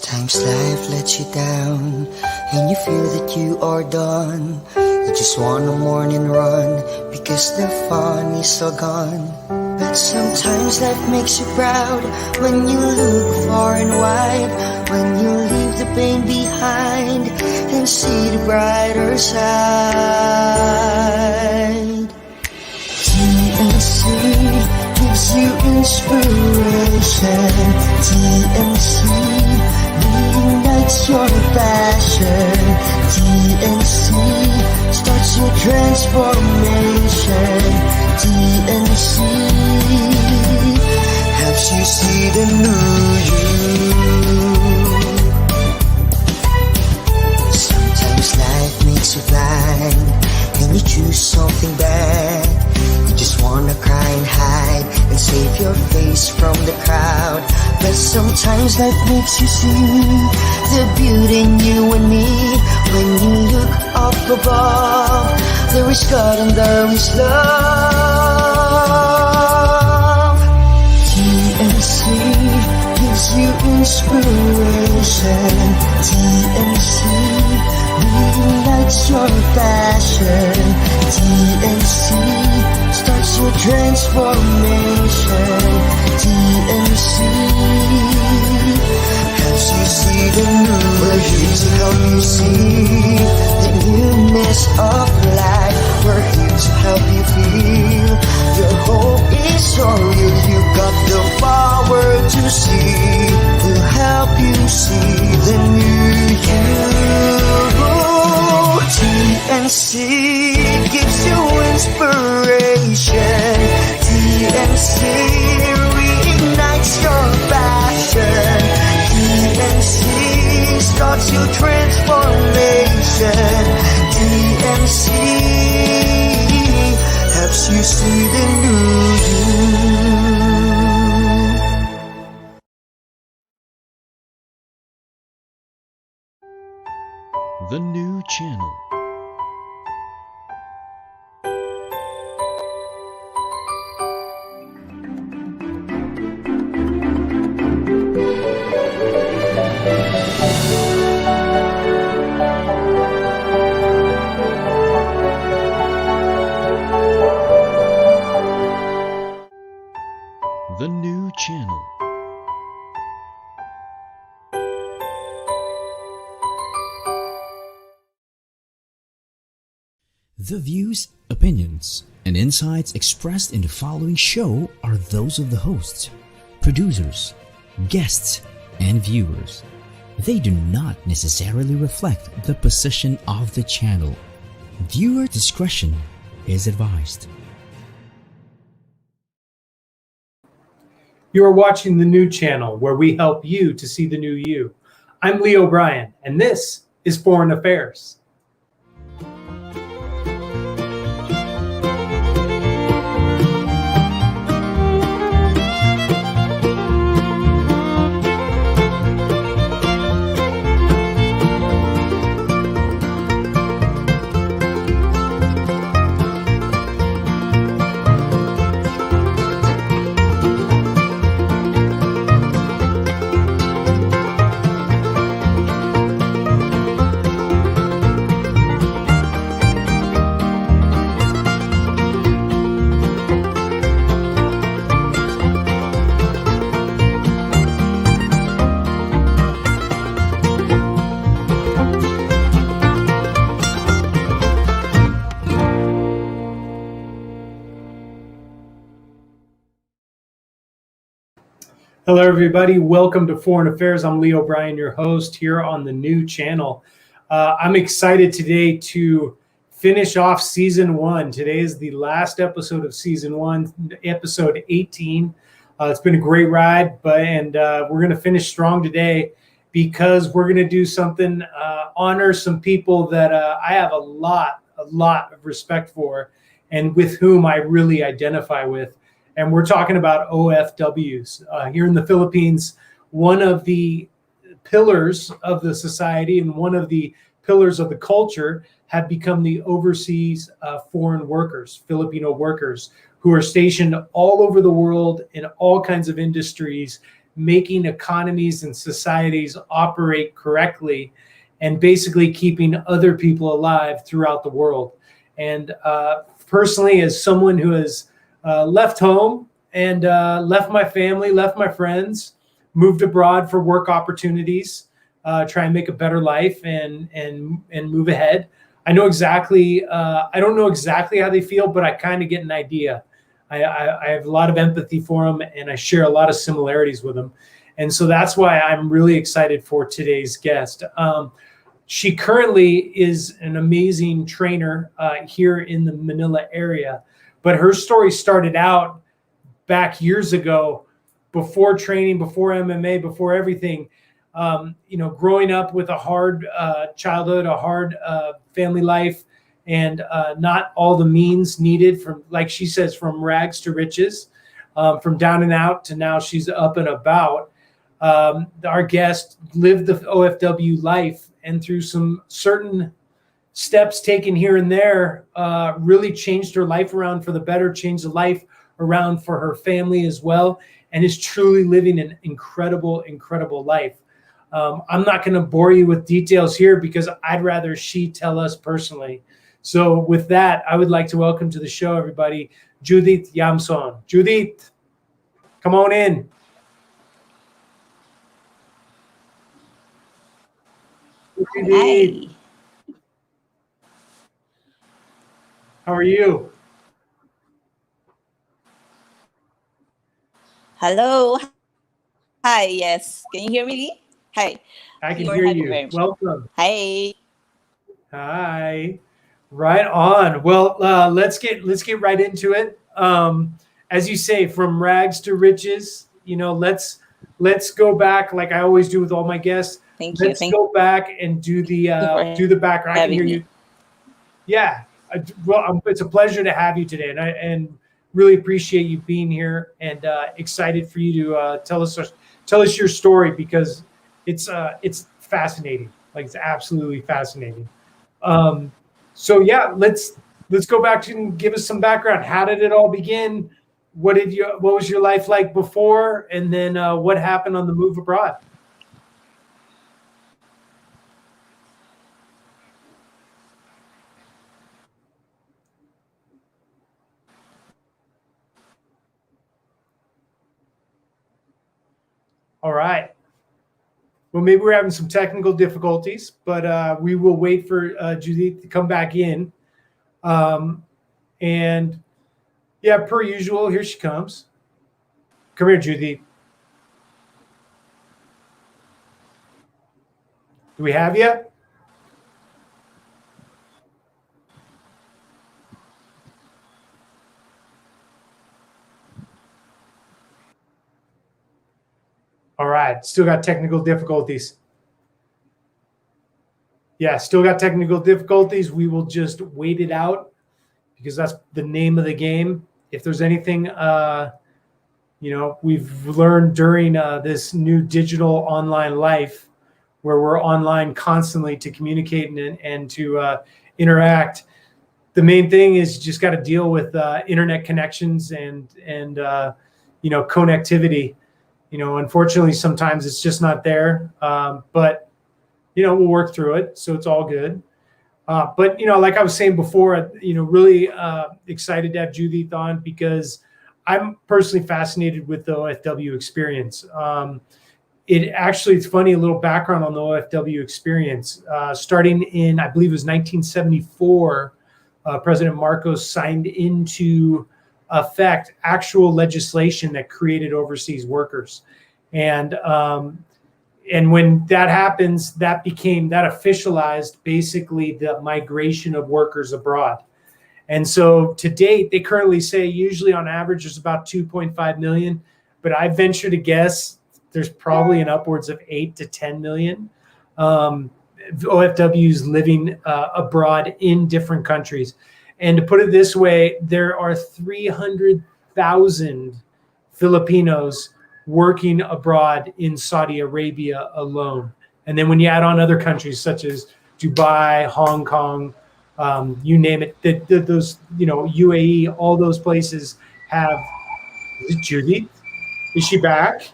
Sometimes life lets you down and you feel that you are done. You just want a morning run because the fun is all gone. But sometimes life makes you proud when you look far and wide, when you leave the pain behind and see the brighter side. TNC gives you inspiration. TNC reignites your passion. TNC starts your transformation. TNC helps you see the new you. Sometimes life makes you blind and you choose something bad. You just wanna cry and hide and save your face from the crowd. But sometimes life makes you see the beauty in you and me. When you look up above, there is God and there is love. TNC gives you inspiration. TNC reignites your passion. TNC starts your transformation. TNC helps you see the new. We're here to help you see the newness of life. We're here to help you feel your hope is so real. You got the power to see. We'll help you see the new you. TNC gives you inspiration. TNC reignites your passion. TNC starts your transformation. TNC helps you see the new you. The new channel. The new channel. The views, opinions, and insights expressed in the following show are those of the hosts, producers, guests, and viewers. They do not necessarily reflect the position of the channel. Viewer discretion is advised. You are watching the new channel where we help you to see the new you. I'm Lee O'Brien, and this is Foreign Affairs. Hello, everybody. Welcome to Foreign Affairs. I'm Lee O'Brien, your host here on the new channel. I'm excited today to finish off season one. Today is the last episode of season one, episode 18. It's been a great ride, we're going to finish strong today because we're going to do something, honor some people that I have a lot of respect for and with whom I really identify with. And we're talking about OFWs. Here in the Philippines, one of the pillars of the society and one of the pillars of the culture have become the overseas foreign workers, Filipino workers, who are stationed all over the world in all kinds of industries, making economies and societies operate correctly, and basically keeping other people alive throughout the world. And personally, as someone who has left home and left my family, left my friends, moved abroad for work opportunities, try and make a better life and move ahead. I know exactly, I don't know exactly how they feel, but I kind of get an idea. I have a lot of empathy for them, and I share a lot of similarities with them. And so that's why I'm really excited for today's guest. She currently is an amazing trainer here in the Manila area, but her story started out back years ago, before training, before MMA, before everything. Growing up with a hard childhood, a hard family life, and not all the means needed, from, like she says, from rags to riches, from down and out to now she's up and about. Our guest lived the OFW life, and through some certain steps taken here and there, really changed her life around for the better, changed the life around for her family as well, and is truly living an incredible, incredible life. I'm not going to bore you with details here because I'd rather she tell us personally. So with that, I would like to welcome to the show, everybody, Judith Yamson. Judith, come on in. Hi. How are you? Hello. Hi. Yes. Can you hear me, Lee? Hi. I can You're hear having you. very- Welcome. Hi. Hi. Right on. Well, let's get right into it. As you say, from rags to riches. Let's go back, like I always do with all my guests. Thank you. Let's go back and do the background. I can hear you. Yeah. It's a pleasure to have you today, and really appreciate you being here, and excited for you to tell us your story, because it's fascinating. Like, it's absolutely fascinating. So yeah, let's go back to and give us some background. How did it all begin? What was your life like before, and then what happened on the move abroad? All right. Well, maybe we're having some technical difficulties, but we will wait for Judith to come back in. And yeah, per usual, here she comes. Come here, Judith. Do we have you? All right, still got technical difficulties. Yeah, still got technical difficulties. We will just wait it out, because that's the name of the game. If there's anything, we've learned during this new digital online life, where we're online constantly to communicate and to interact. The main thing is you just got to deal with internet connections and connectivity. Unfortunately, sometimes it's just not there, but we'll work through it, so it's all good. But like I was saying before, really excited to have Judith on, because I'm personally fascinated with the OFW experience. It's funny, a little background on the OFW experience. Starting in, I believe it was 1974, President Marcos signed into effect actual legislation that created overseas workers. And when that happens, that officialized basically the migration of workers abroad. And so to date, they currently say usually on average there's about 2.5 million, but I venture to guess there's probably an upwards of 8 to 10 million OFWs living abroad in different countries. And to put it this way, there are 300,000 Filipinos working abroad in Saudi Arabia alone. And then when you add on other countries such as Dubai, Hong Kong, you name it, those, UAE, all those places have. Is it Judy? Is she back?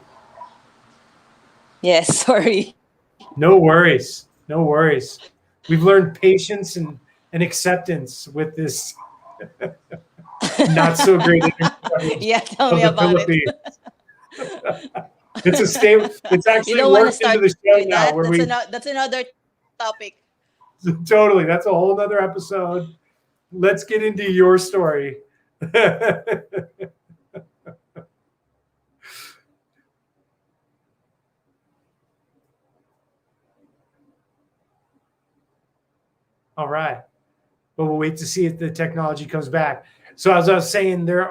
Yes, sorry. No worries. No worries. We've learned patience and acceptance with this not so great internet Yeah, tell of me the about it. Philippines. It's a stable. It's You actually don't want to worked into start the show with now, that. where we That's another topic. totally. That's a whole other episode. Let's get into your story. All right. But we'll wait to see if the technology comes back. So as I was saying, there's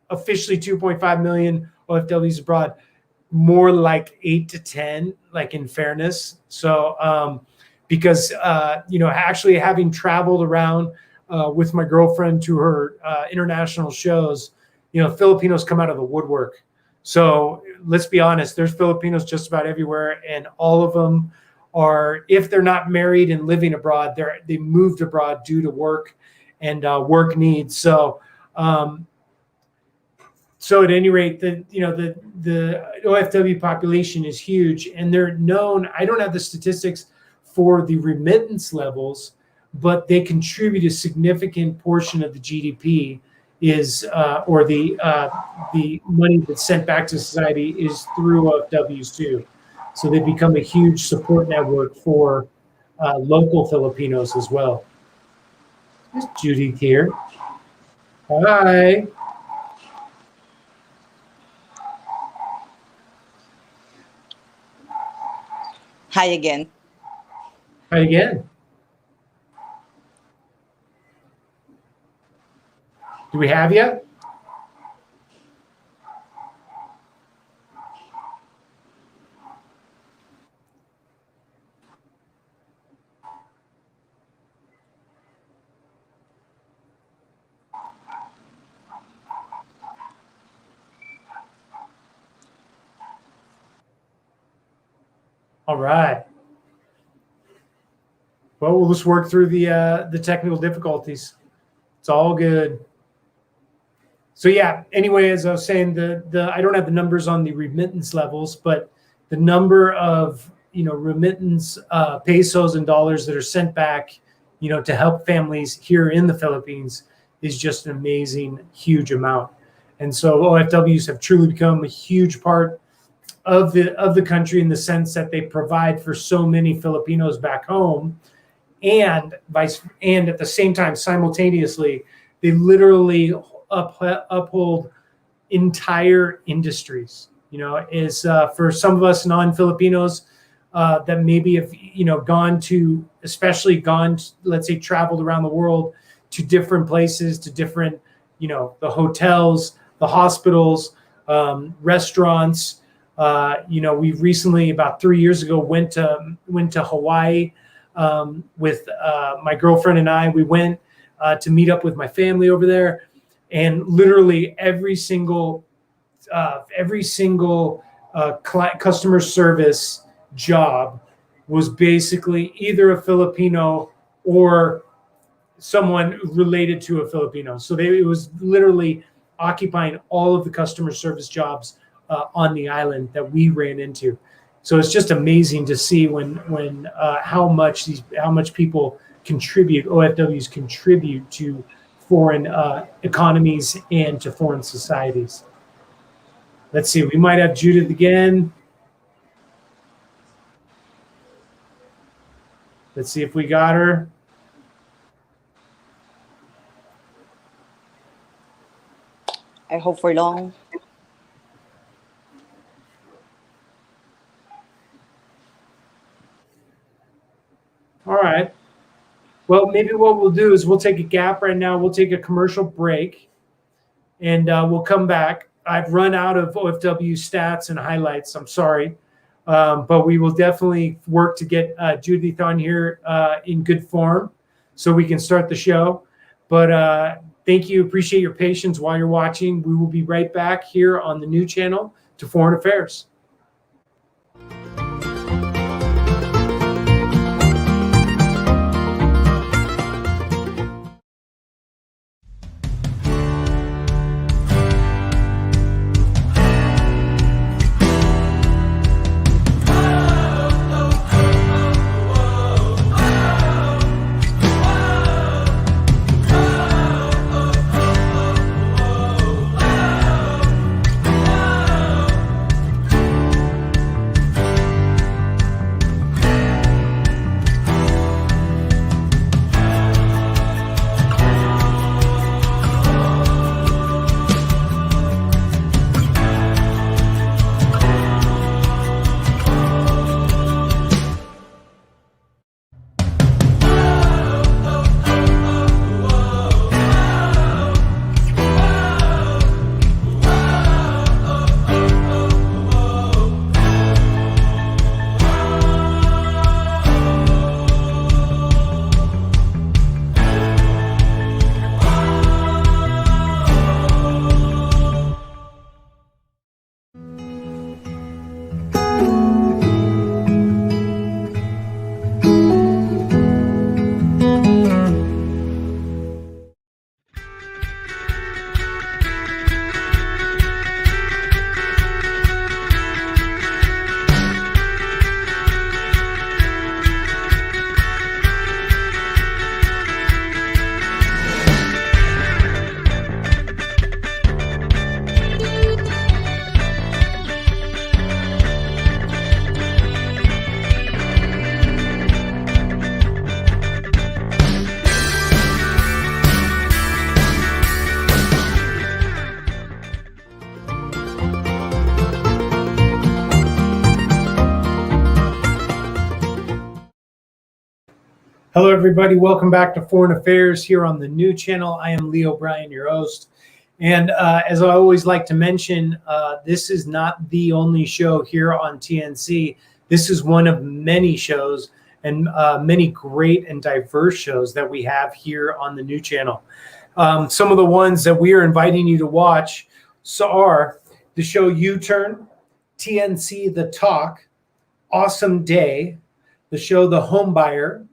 officially 2.5 million OFWs abroad, more like 8 to 10, like in fairness. So because actually having traveled around with my girlfriend to her international shows, Filipinos come out of the woodwork. So let's be honest, there's Filipinos just about everywhere, and all of them are, if they're not married and living abroad, they moved abroad due to work and work needs. So at any rate, the OFW population is huge, and they're known. I don't have the statistics for the remittance levels, but they contribute a significant portion of the GDP or the money that's sent back to society is through OFWs too. So they become a huge support network for local Filipinos as well. There's Judith here. Hi. Hi again. Hi again. Do we have you? All right. Well, we'll just work through the technical difficulties. It's all good. So yeah. Anyway, as I was saying, I don't have the numbers on the remittance levels, but the number of remittance pesos and dollars that are sent back, to help families here in the Philippines is just an amazing, huge amount. And so OFWs have truly become a huge part of the country, in the sense that they provide for so many Filipinos back home, and at the same time, simultaneously, they literally uphold entire industries. Is for some of us non-Filipinos that maybe have let's say traveled around the world to different places, to different the hotels, the hospitals, restaurants. We recently, about 3 years ago, went to Hawaii with my girlfriend and I. We went to meet up with my family over there, and literally every single customer service job was basically either a Filipino or someone related to a Filipino. So it was literally occupying all of the customer service jobs on the island that we ran into. So it's just amazing to see when how much people contribute, OFWs contribute to foreign economies and to foreign societies. Let's see, we might have Judith again. Let's see if we got her. I hope for long. All right. Well, maybe what we'll do is we'll take a gap right now. We'll take a commercial break, and we'll come back. I've run out of OFW stats and highlights. I'm sorry. But we will definitely work to get Judith on here in good form so we can start the show. But thank you. Appreciate your patience while you're watching. We will be right back here on the new channel to Foreign Affairs. Hello, everybody. Welcome back to Foreign Affairs here on the new channel. I am Lee O'Brien, your host. And as I always like to mention, this is not the only show here on TNC. This is one of many shows and many great and diverse shows that we have here on the new channel. Some of the ones that we are inviting you to watch are the show U-Turn, TNC The Talk, Awesome Day, the show The Homebuyer,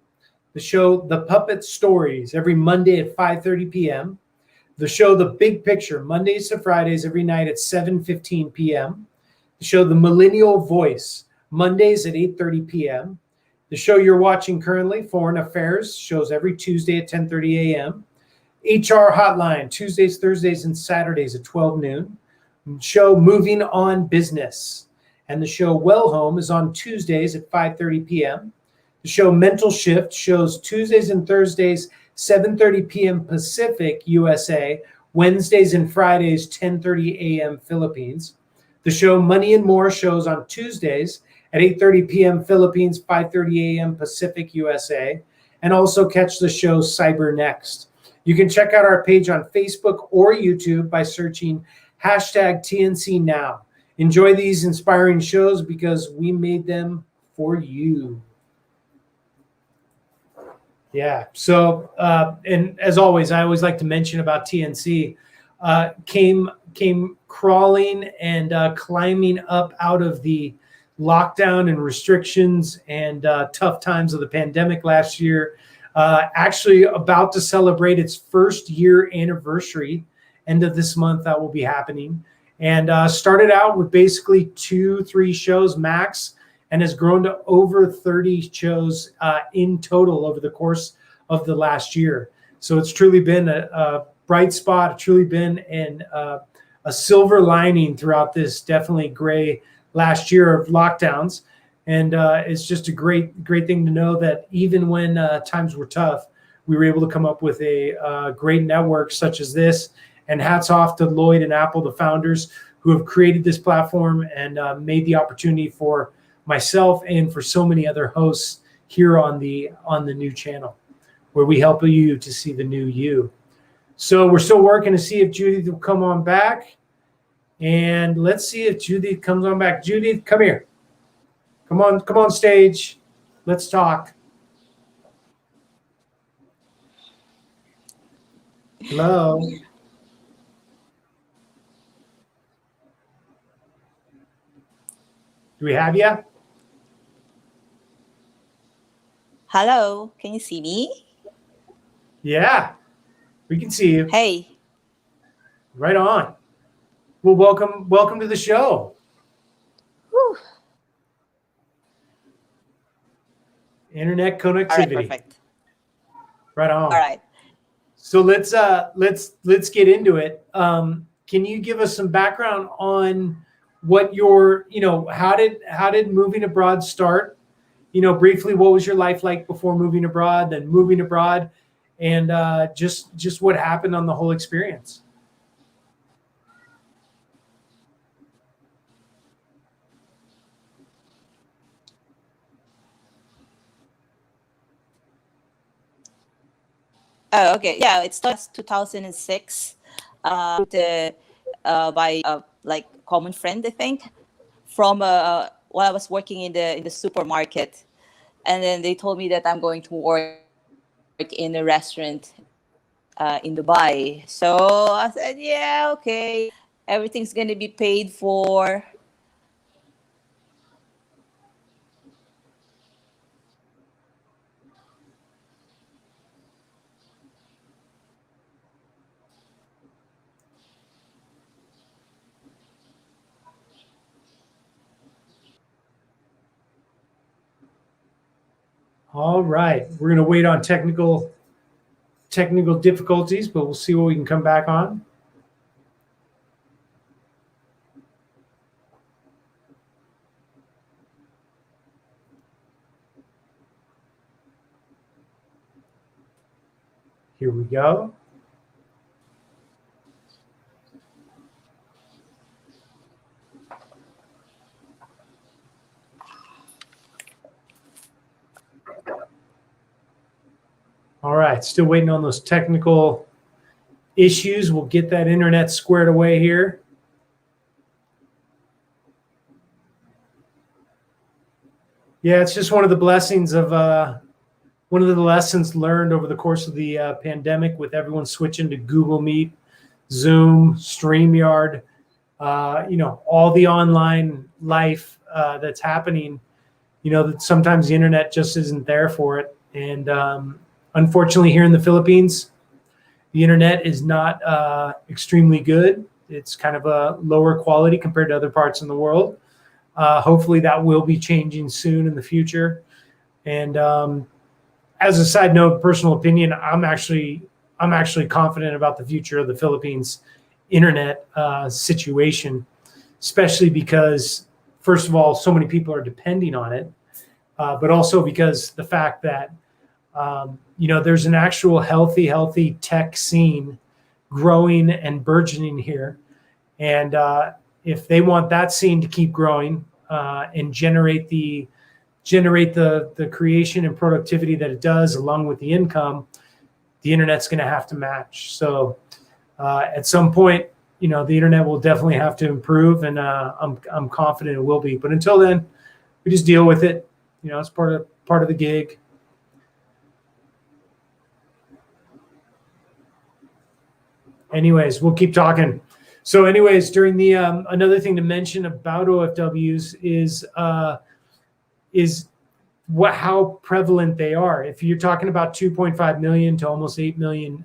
the show The Puppet Stories every Monday at 5:30 p.m., the show The Big Picture Mondays to Fridays every night at 7:15 p.m., the show The Millennial Voice Mondays at 8:30 p.m., the show you're watching currently, Foreign Affairs, shows every Tuesday at 10:30 a.m., HR Hotline Tuesdays, Thursdays, and Saturdays at 12 noon, show Moving On Business, and the show Well Home is on Tuesdays at 5:30 p.m., the show Mental Shift shows Tuesdays and Thursdays, 7:30 p.m. Pacific, USA, Wednesdays and Fridays, 10:30 a.m. Philippines. The show Money and More shows on Tuesdays at 8:30 p.m. Philippines, 5:30 a.m. Pacific, USA. And also catch the show Cyber Next. You can check out our page on Facebook or YouTube by searching #TNC Now. Enjoy these inspiring shows because we made them for you. Yeah. So, and as always, I always like to mention about TNC, came crawling and climbing up out of the lockdown and restrictions and tough times of the pandemic last year. Actually, about to celebrate its first year anniversary. End of this month, that will be happening. And started out with basically 2-3 shows max, and has grown to over 30 shows in total over the course of the last year. So it's truly been a bright spot, truly been a silver lining throughout this definitely gray last year of lockdowns. And it's just a great thing to know that even when times were tough, we were able to come up with a great network such as this. And hats off to Lloyd and Apple, the founders, who have created this platform and made the opportunity for myself and for so many other hosts here on the new channel, where we help you to see the new you. So we're still working to see if Judith will come on back. And let's see if Judith comes on back. Judith, come here. Come on stage. Let's talk. Hello. Do we have you? Hello, can you see me? Yeah, we can see you. Hey. Right on. Well, welcome to the show. Whew. Internet connectivity. All right, perfect. Right on. All right. So let's get into it. Can you give us some background on what your, how did moving abroad start? Briefly, what was your life like before moving abroad, then moving abroad, and just what happened on the whole experience? Oh, okay. Yeah, it starts 2006. By like common friend, I think, from while I was working in the supermarket, and then they told me that I'm going to work in a restaurant in Dubai. So I said, yeah, okay, everything's gonna be paid for. All right, we're gonna wait on technical difficulties, but we'll see what we can come back on. Here we go. right, still waiting on those technical issues. We'll get that internet squared away here. Yeah, it's just one of the blessings of one of the lessons learned over the course of the pandemic, with everyone switching to Google Meet, Zoom, StreamYard, all the online life that's happening. That sometimes the internet just isn't there for it. And unfortunately, here in the Philippines, the internet is not extremely good. It's kind of a lower quality compared to other parts in the world. Hopefully that will be changing soon in the future. And as a side note, personal opinion, I'm actually confident about the future of the Philippines internet situation, especially because, first of all, so many people are depending on it, but also because the fact that there's an actual healthy tech scene growing and burgeoning here. And if they want that scene to keep growing and generate the creation and productivity that it does, along with the income, the internet's going to have to match. So at some point, the internet will definitely have to improve, and I'm confident it will be. But until then, we just deal with it. It's part of the gig. Anyways, we'll keep talking. So anyways, during the another thing to mention about OFWs is how prevalent they are. If you're talking about 2.5 million to almost 8 million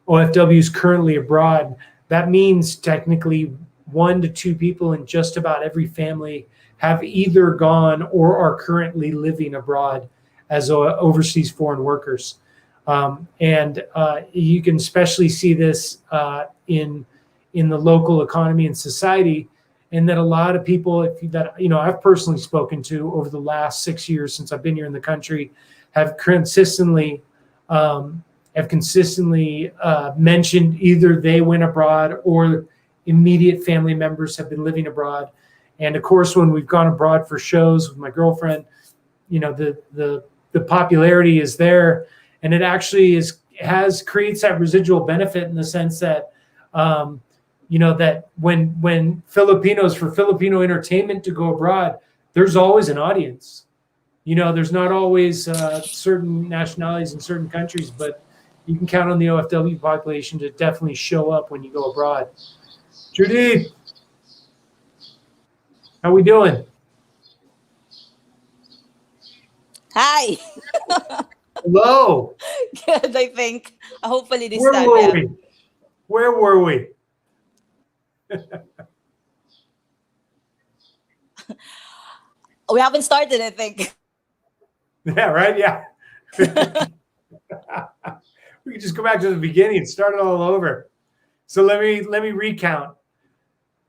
OFWs currently abroad, that means technically 1 to 2 people in just about every family have either gone or are currently living abroad as overseas foreign workers. And you can especially see this in the local economy and society, and that a lot of people that I've personally spoken to over the last 6 years since I've been here in the country have consistently mentioned either they went abroad or immediate family members have been living abroad. And of course, when we've gone abroad for shows with my girlfriend, the popularity is there, and it actually creates that residual benefit in the sense that that when Filipinos, for Filipino entertainment to go abroad, there's always an audience. There's not always certain nationalities in certain countries, but you can count on the OFW population to definitely show up when you go abroad. Judith, how we doing? Hi. Hello. Good, I think. Hopefully this Where time. were Yeah. we? Where were we? We haven't started, I think. Yeah, right? Yeah. We can just go back to the beginning and start it all over. So let me recount.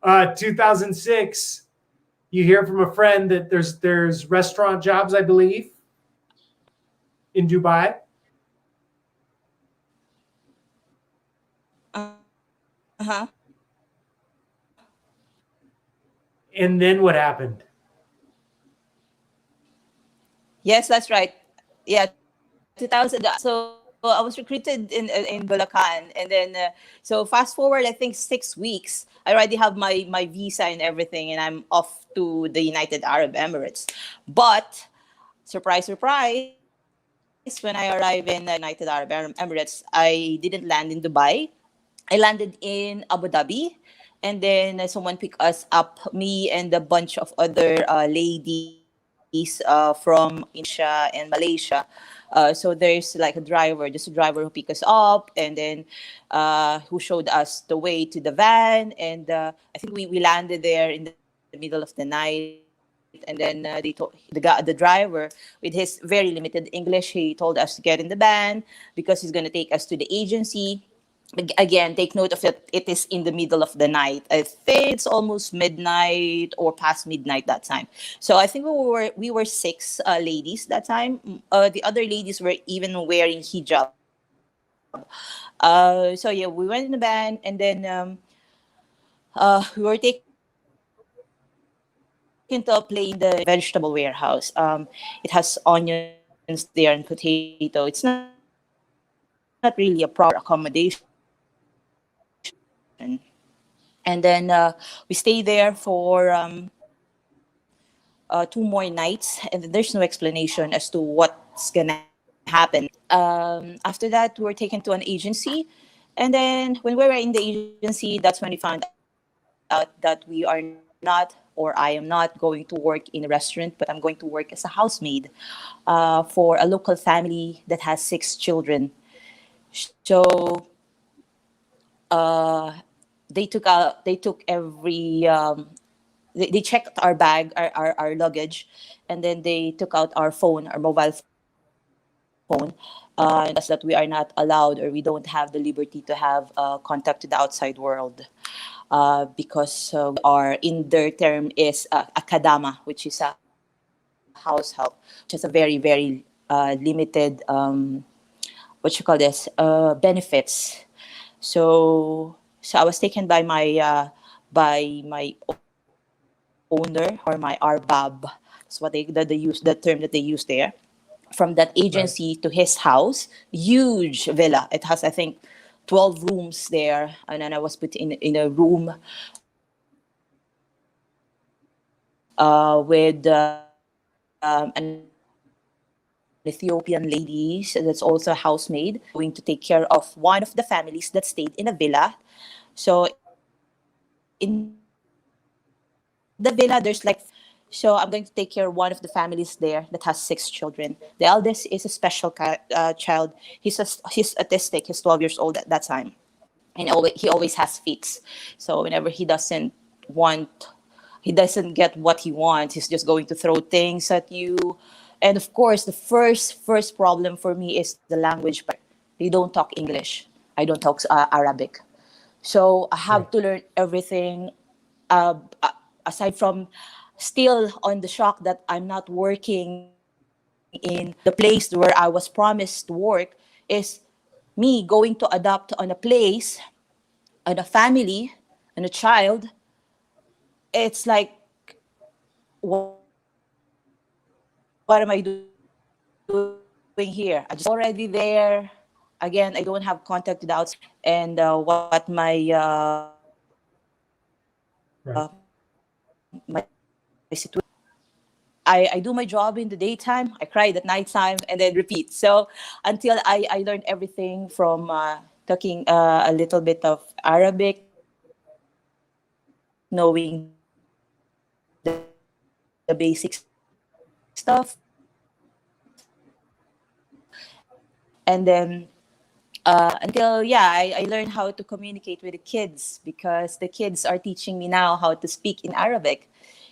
2006, you hear from a friend that there's restaurant jobs, I believe, in Dubai. Uh-huh. And then what happened? Yes, that's right. Yeah, 2000. So I was recruited in Bulacan, and then so fast forward, I think 6 weeks. I already have my visa and everything, and I'm off to the United Arab Emirates. But surprise, surprise, when I arrived in the United Arab Emirates, I didn't land in Dubai. I landed in Abu Dhabi, and then someone picked us up, me and a bunch of other ladies from Indonesia and Malaysia. So there's like just a driver who picked us up, and then who showed us the way to the van. And I think we landed there in the middle of the night. And then they told the driver, with his very limited English, he told us to get in the van because he's going to take us to the agency. Again, take note of it. It is in the middle of the night. I think it's almost midnight or past midnight that time. So I think we were 6 ladies that time. The other ladies were even wearing hijab. So yeah, we went in the van, and then we were taken to a play in the vegetable warehouse. It has onions there and potato. It's not not really a proper accommodation. And then we stay there for 2 more nights, and then there's no explanation as to what's gonna happen. After that, we were taken to an agency, and then when we were in the agency, that's when we found out that we are not, or I am not going to work in a restaurant, but I'm going to work as a housemaid for a local family that has 6 children. So uh, they took every they checked our bag, our luggage, and then they took out our phone, our mobile phone, and told us that we are not allowed, or we don't have the liberty to have contact to the outside world, because we are, in their term, is a kadama, which is a house help, which has a very limited what you call this benefits. So I was taken by my owner, or my arbab. That's what the term that they use there. From that agency Right. to his house, huge villa. It has, I think, 12 rooms there, and then I was put in a room with an Ethiopian lady, so that's also a housemaid, going to take care of one of the families that stayed in a villa. So in the villa, there's like, so I'm going to take care of one of the families there that has 6 children. The eldest is a special child. He's autistic. He's 12 years old at that time, and he always has fits. So whenever he doesn't get what he wants, he's just going to throw things at you. And of course, the first problem for me is the language barrier. They don't talk English. I don't talk Arabic. So I have Right. to learn everything. Uh, a- Aside from, still on the shock that I'm not working in the place where I was promised to work, is me going to adopt on a place, on a family, and a child. It's like, what am I doing here? I just already there. Again, I don't have contact with the outside world. And Right. my situation, I do my job in the daytime, I cried at nighttime, and then repeat. So until I learned everything from talking a little bit of Arabic, knowing the basic stuff, and then until, yeah, I learned how to communicate with the kids, because the kids are teaching me now how to speak in Arabic.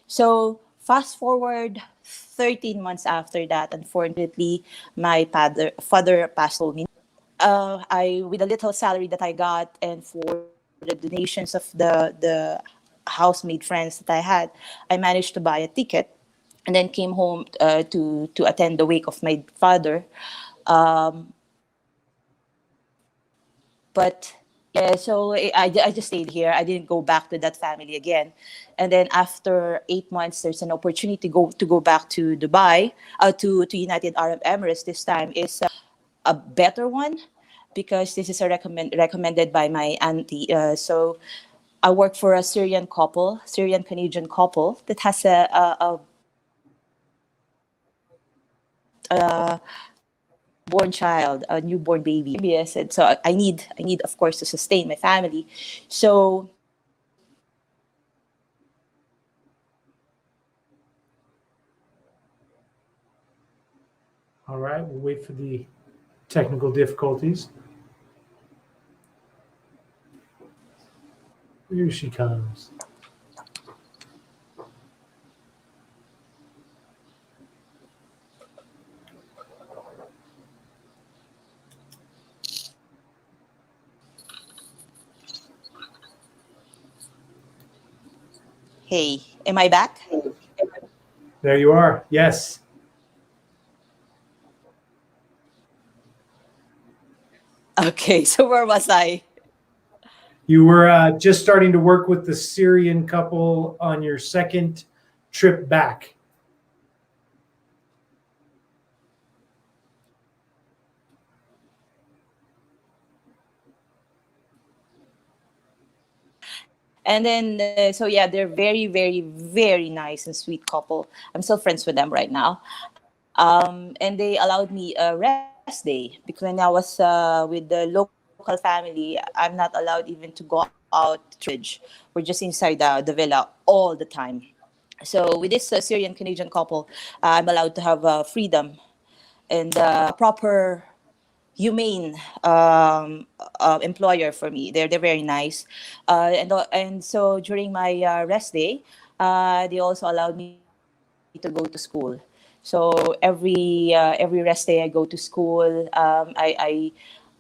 So fast forward 13 months after that, unfortunately, my father passed away. I, with a little salary that I got, and for the donations of the housemaid friends that I had, I managed to buy a ticket, and then came home to attend the wake of my father. But yeah, so I just stayed here. I didn't go back to that family again. And then after 8 months, there's an opportunity to go back to Dubai, to United Arab Emirates. This time is a better one, because this is a recommended by my auntie. So I work for a Syrian Canadian couple that has a born child, a newborn baby. Yes, and so I need, of course, to sustain my family. So All right. We'll wait for the technical difficulties. Here she comes. hey, am I back? There you are. Yes. Okay, so where was I? You were just starting to work with the Syrian couple on your second trip back. And then, so yeah, they're very, very, very nice and sweet couple. I'm still friends with them right now. And they allowed me a rest day because when I was with the local family, I'm not allowed even to go out through the village. We're just inside the villa all the time. So with this Syrian Canadian couple, I'm allowed to have freedom and proper humane employer for me. They're very nice, and so during my rest day, they also allowed me to go to school. So every rest day I go to school.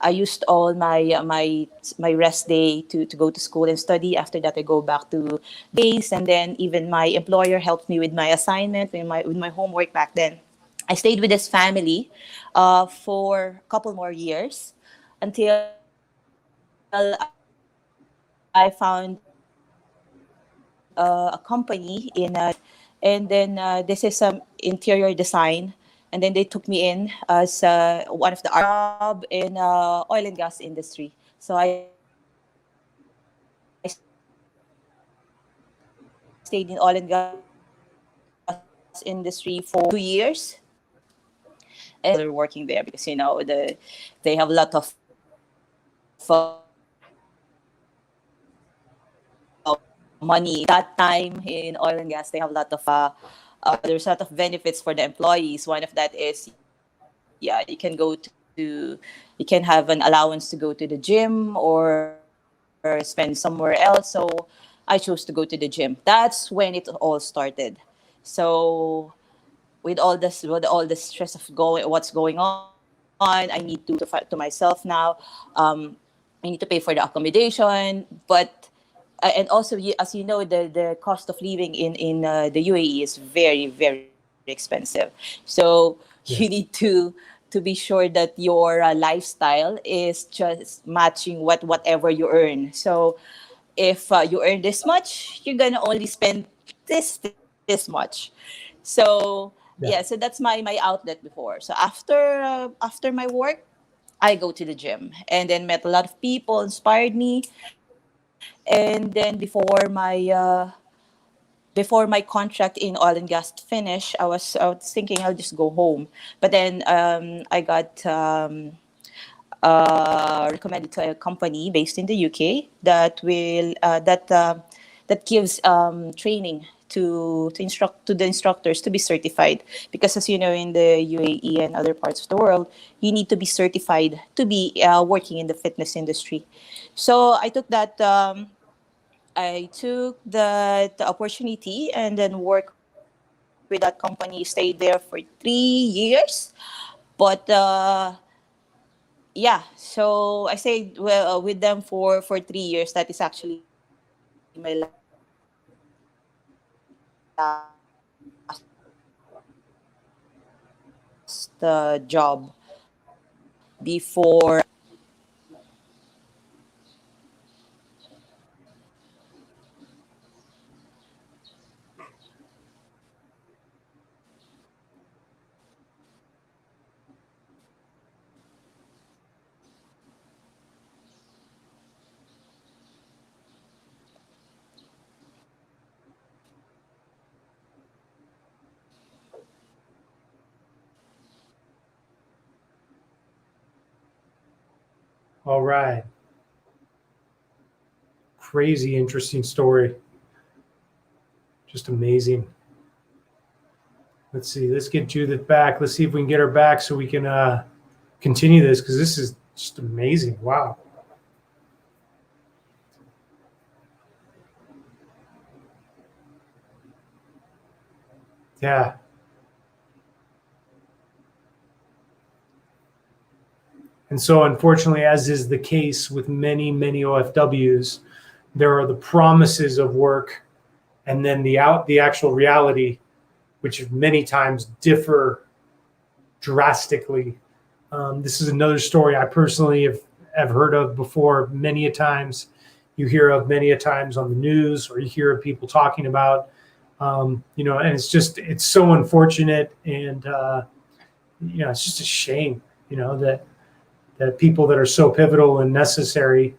I used all my rest day to go to school and study. After that, I go back to base, and then even my employer helped me with my assignment, with my homework back then. I stayed with this family for a couple more years until I found a company in and then this is some interior design, and then they took me in as one of the job in oil and gas industry. So I stayed in oil and gas industry for 2 years. And they're working there because they have a lot of money that time in oil and gas. They have a lot of there's a lot of benefits for the employees. One of that is, yeah, you can have an allowance to go to the gym or spend somewhere else. So I chose to go to the gym. That's when it all started. So with all the stress of what's going on, I need to fight to myself now. I need to pay for the accommodation, but and also, as you know, the cost of living in the UAE is very, very expensive. So you need to be sure that your lifestyle is just matching whatever you earn. So if you earn this much, you're gonna only spend this much. So yeah, so that's my outlet before. So after my work, I go to the gym and then met a lot of people, inspired me. And then before my contract in oil and gas finished, I was thinking I'll just go home. But then I got recommended to a company based in the UK that gives training to the instructors to be certified, because as you know, in the UAE and other parts of the world, you need to be certified to be working in the fitness industry. So I took that opportunity and then worked with that company. Stayed there for 3 years, but yeah. So I stayed with them for 3 years. That is actually my last job before. All right. Crazy interesting story. Just amazing. Let's see. Let's get Judith back. Let's see if we can get her back so we can continue this, because this is just amazing. Wow. Yeah. And so, unfortunately, as is the case with many, many OFWs, there are the promises of work and then the actual reality, which many times differ drastically. This is another story I personally have heard of before many a times. You hear of many a times on the news, or you hear of people talking about, and it's so unfortunate, and it's just a shame, that people that are so pivotal and necessary,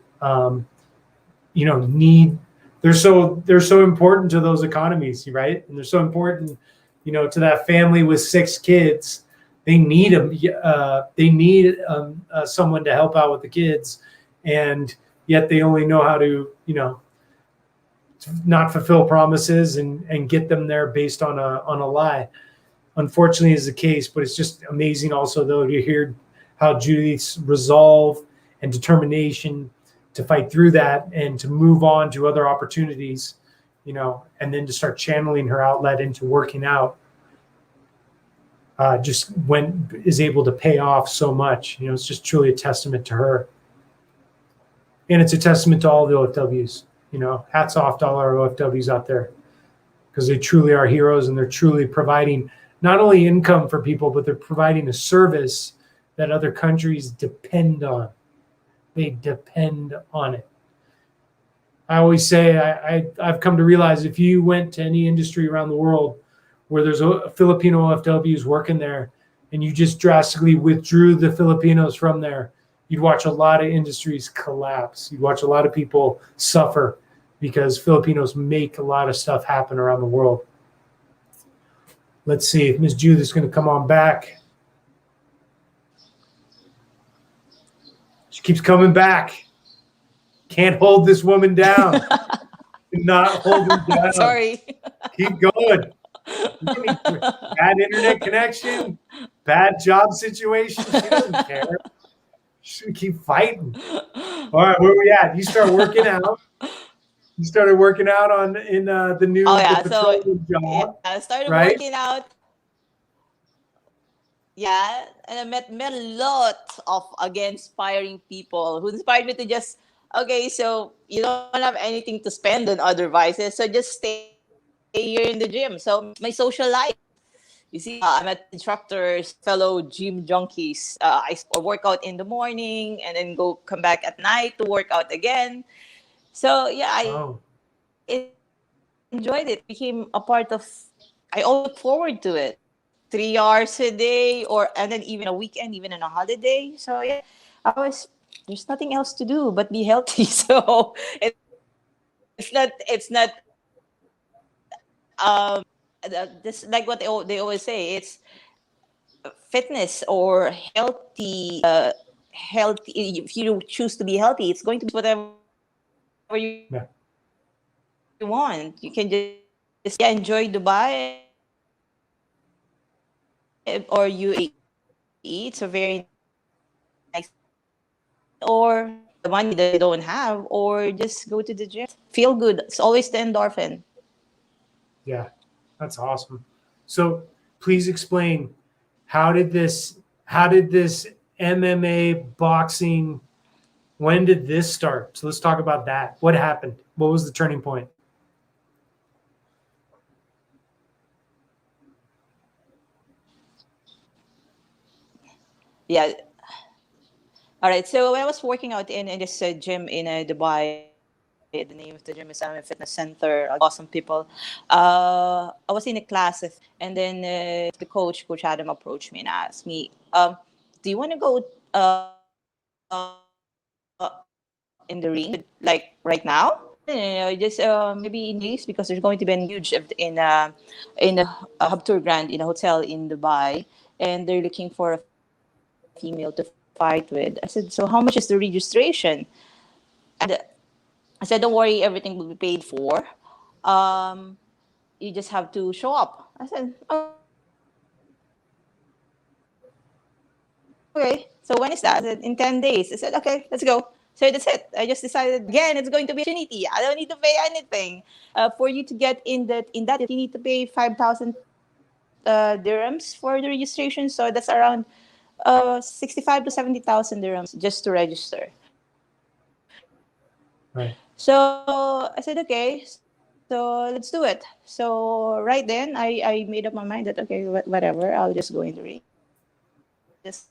need they're so important to those economies, right? And they're so important, to that family with 6 kids. They need someone to help out with the kids, and yet they only know how to, not fulfill promises and get them there based on a lie. Unfortunately, is the case, but it's just amazing also though to hear how Judith's resolve and determination to fight through that and to move on to other opportunities, and then to start channeling her outlet into working out, is able to pay off so much. It's just truly a testament to her. And it's a testament to all the OFWs. Hats off to all our OFWs out there, because they truly are heroes, and they're truly providing not only income for people, but they're providing a service that other countries depend on. They depend on it. I always say, I've come to realize if you went to any industry around the world where there's a Filipino OFWs working there, and you just drastically withdrew the Filipinos from there, you'd watch a lot of industries collapse. You'd watch a lot of people suffer because Filipinos make a lot of stuff happen around the world. Let's see if Ms. Judith is going to come on back. She keeps coming back. Can't hold this woman down. Not hold her down. Sorry. Keep going. Bad internet connection, bad job situation. She doesn't care. She keep fighting. All right, where are we at? You start working out. You started working out in the new the petroleum job. I started right? working out. Yeah, and I met a lot of inspiring people who inspired me to just, okay, so you don't have anything to spend on other vices, so just stay here in the gym. So my social life. You see, I met instructors, fellow gym junkies. I work out in the morning and then come back at night to work out again. So yeah, I enjoyed it. Became a part of. I all look forward to it. 3 hours a day, and then even a weekend, even on a holiday. So yeah, there's nothing else to do but be healthy. So it's not this, like what they always say, it's fitness or healthy. Healthy. If you choose to be healthy, it's going to be whatever you want. You can just enjoy Dubai, or you eat so very nice, or the money that you don't have, or just go to the gym. Feel good. It's always the endorphin. Yeah, that's awesome. So please explain, how did this MMA boxing, when did this start? So let's talk about that. What happened? What was the turning point? Yeah. All right. So when I was working out in this gym in Dubai, the name of the gym is Fitness Center. Awesome people. I was in a class, and then the coach Adam, approached me and asked me, "Do you want to go in the ring, like right now? Just maybe in days, because there's going to be a huge in a Habtoor Grand in a hotel in Dubai, and they're looking for a female to fight with." I said, "So how much is the registration?" And I said, "Don't worry, everything will be paid for. You just have to show up." I said, "Okay, so when is that?" I said, "In 10 days." I said, "Okay, let's go." So that's it. I just decided, again, it's going to be an opportunity. I don't need to pay anything. For you to get in that, you need to pay 5,000 dirhams for the registration. So that's around 65 to 70,000 dirhams just to register. Right. So I said, okay, so let's do it. So right then, I made up my mind that, okay, whatever, I'll just go in the ring. Just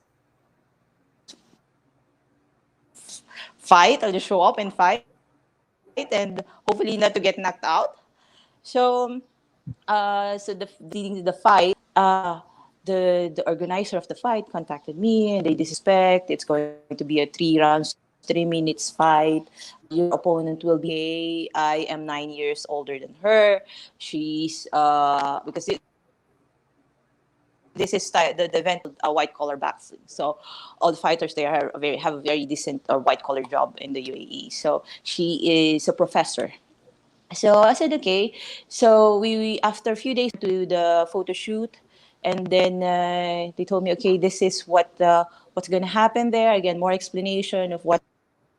fight. I'll just show up and fight, and hopefully not to get knocked out. So, so the fight, the organizer of the fight contacted me, and they disrespect. It's going to be a 3 rounds 3 minutes fight. Your opponent will be I am 9 years older than her. She's because this is the event a white collar boxing. So all the fighters there have a very decent or white collar job in the UAE. So she is a professor. So I said okay. So we after a few days to the photo shoot, and then they told me okay, this is what's gonna happen there. Again, more explanation of what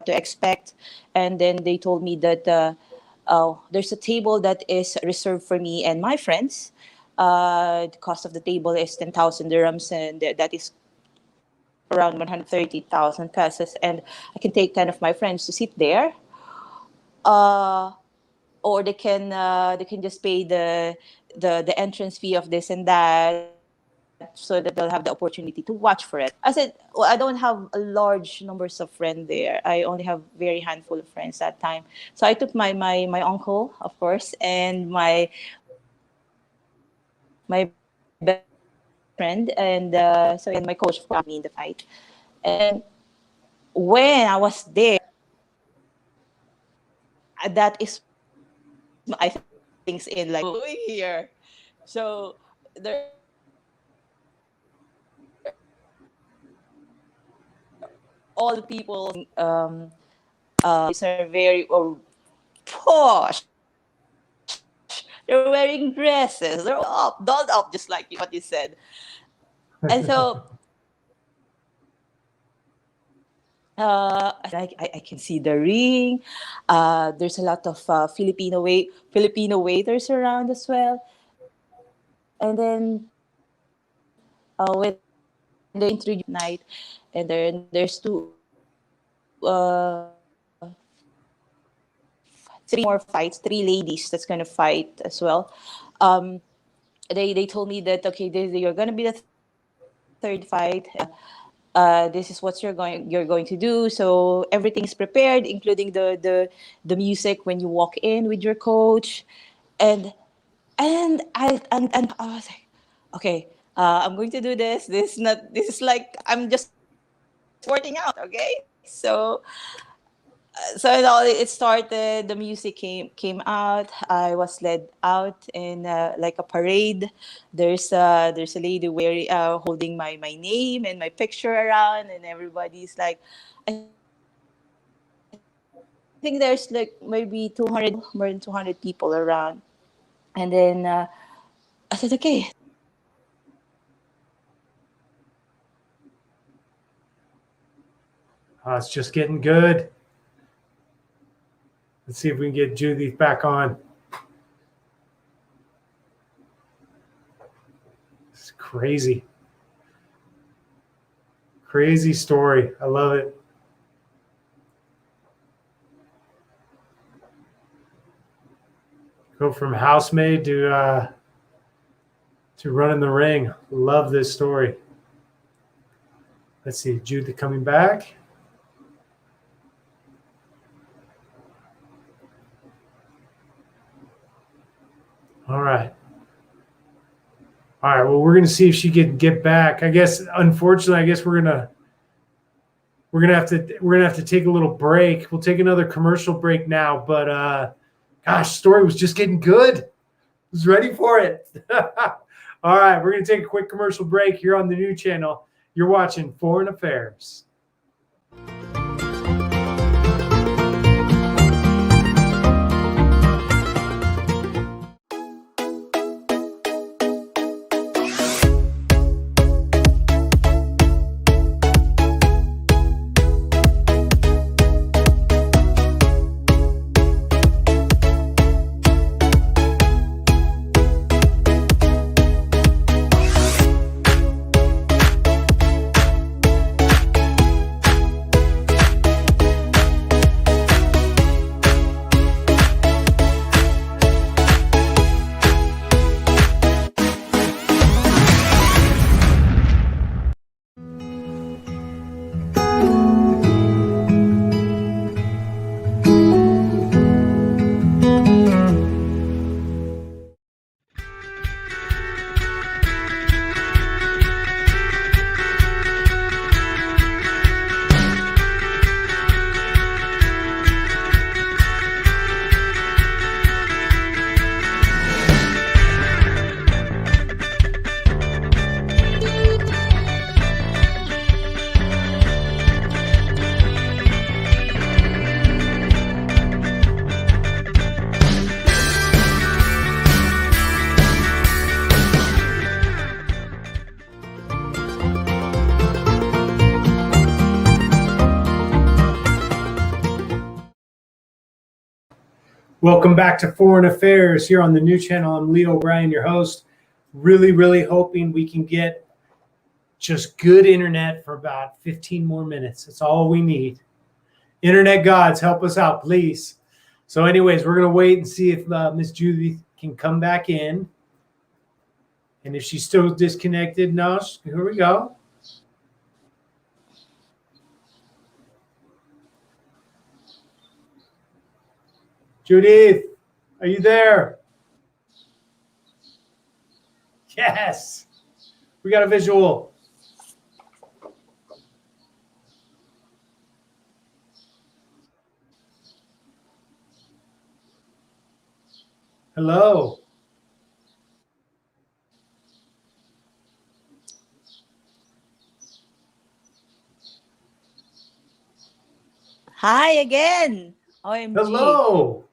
to expect, and then they told me that there's a table that is reserved for me and my friends. The cost of the table is 10,000 dirhams, and that is around 130,000 pesos. And I can take 10 of my friends to sit there. Uh, or they can just pay the entrance fee of this and that so that they'll have the opportunity to watch for it. I said, well, I don't have a large numbers of friends there. I only have very handful of friends that time. So I took my uncle, of course, and my best friend, and so and my coach, of course, me in the fight. And then when I was there, that is I think things in like here. So there all the people are very posh. They're wearing dresses. They're dolled up, just like what you said. And so I can see the ring. There's a lot of Filipino waiters around as well. And then when they introduce night, and then there's three more fights, three ladies that's gonna fight as well. They told me that okay, you're gonna be the third fight. This is what you're going to do. So everything is prepared, including the music when you walk in with your coach, and I was like, okay, I'm going to do this. This is like I'm just working out. Okay, so it started. The music came out. I was led out in like a parade. There's a lady wearing holding my name and my picture around, and everybody's like, I think there's like maybe 200, more than 200 people around. And then I said, okay. It's just getting good. Let's see if we can get Judith back on. It's crazy. Crazy story. I love it. Go from housemaid to running the ring. Love this story. Let's see, Judith coming back. All right. All right. Well, we're gonna see if she can get back. I guess, unfortunately, we're gonna have to take a little break. We'll take another commercial break now. But gosh, story was just getting good. I was ready for it. All right, we're gonna take a quick commercial break here on the new channel. You're watching Foreign Affairs. Welcome back to Foreign Affairs here on the new channel. I'm Leo Bryan, your host. Really hoping we can get just good internet for about 15 more minutes. That's all we need. Internet gods, help us out, please. So anyways, we're going to wait and see if Miss Judith can come back in. And if she's still disconnected, no, here we go. Judith, are you there? Yes. We got a visual. Hello. Hi again. OMG. Hello.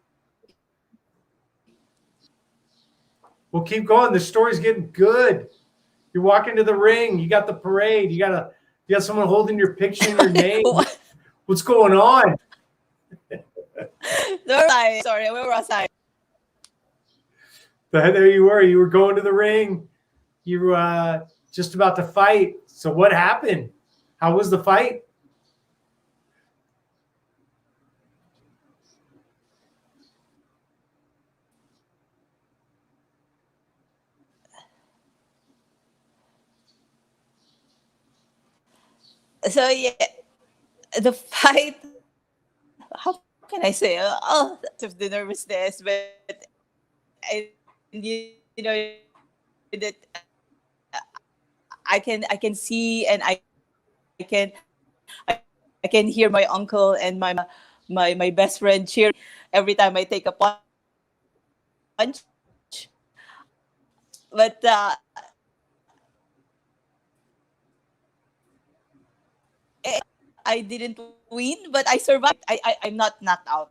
We'll keep going. The story's getting good. You're walking to the ring. You got the parade. You got someone holding your picture and your name. What's going on? Sorry, where was I? There you were. You were going to the ring. You were just about to fight. So what happened? How was the fight? So yeah, the fight. How can I say? Of the nervousness, but you know that I can see and can I can hear my uncle and my best friend cheer every time I take a punch. But I didn't win, but I survived. I'm not knocked out.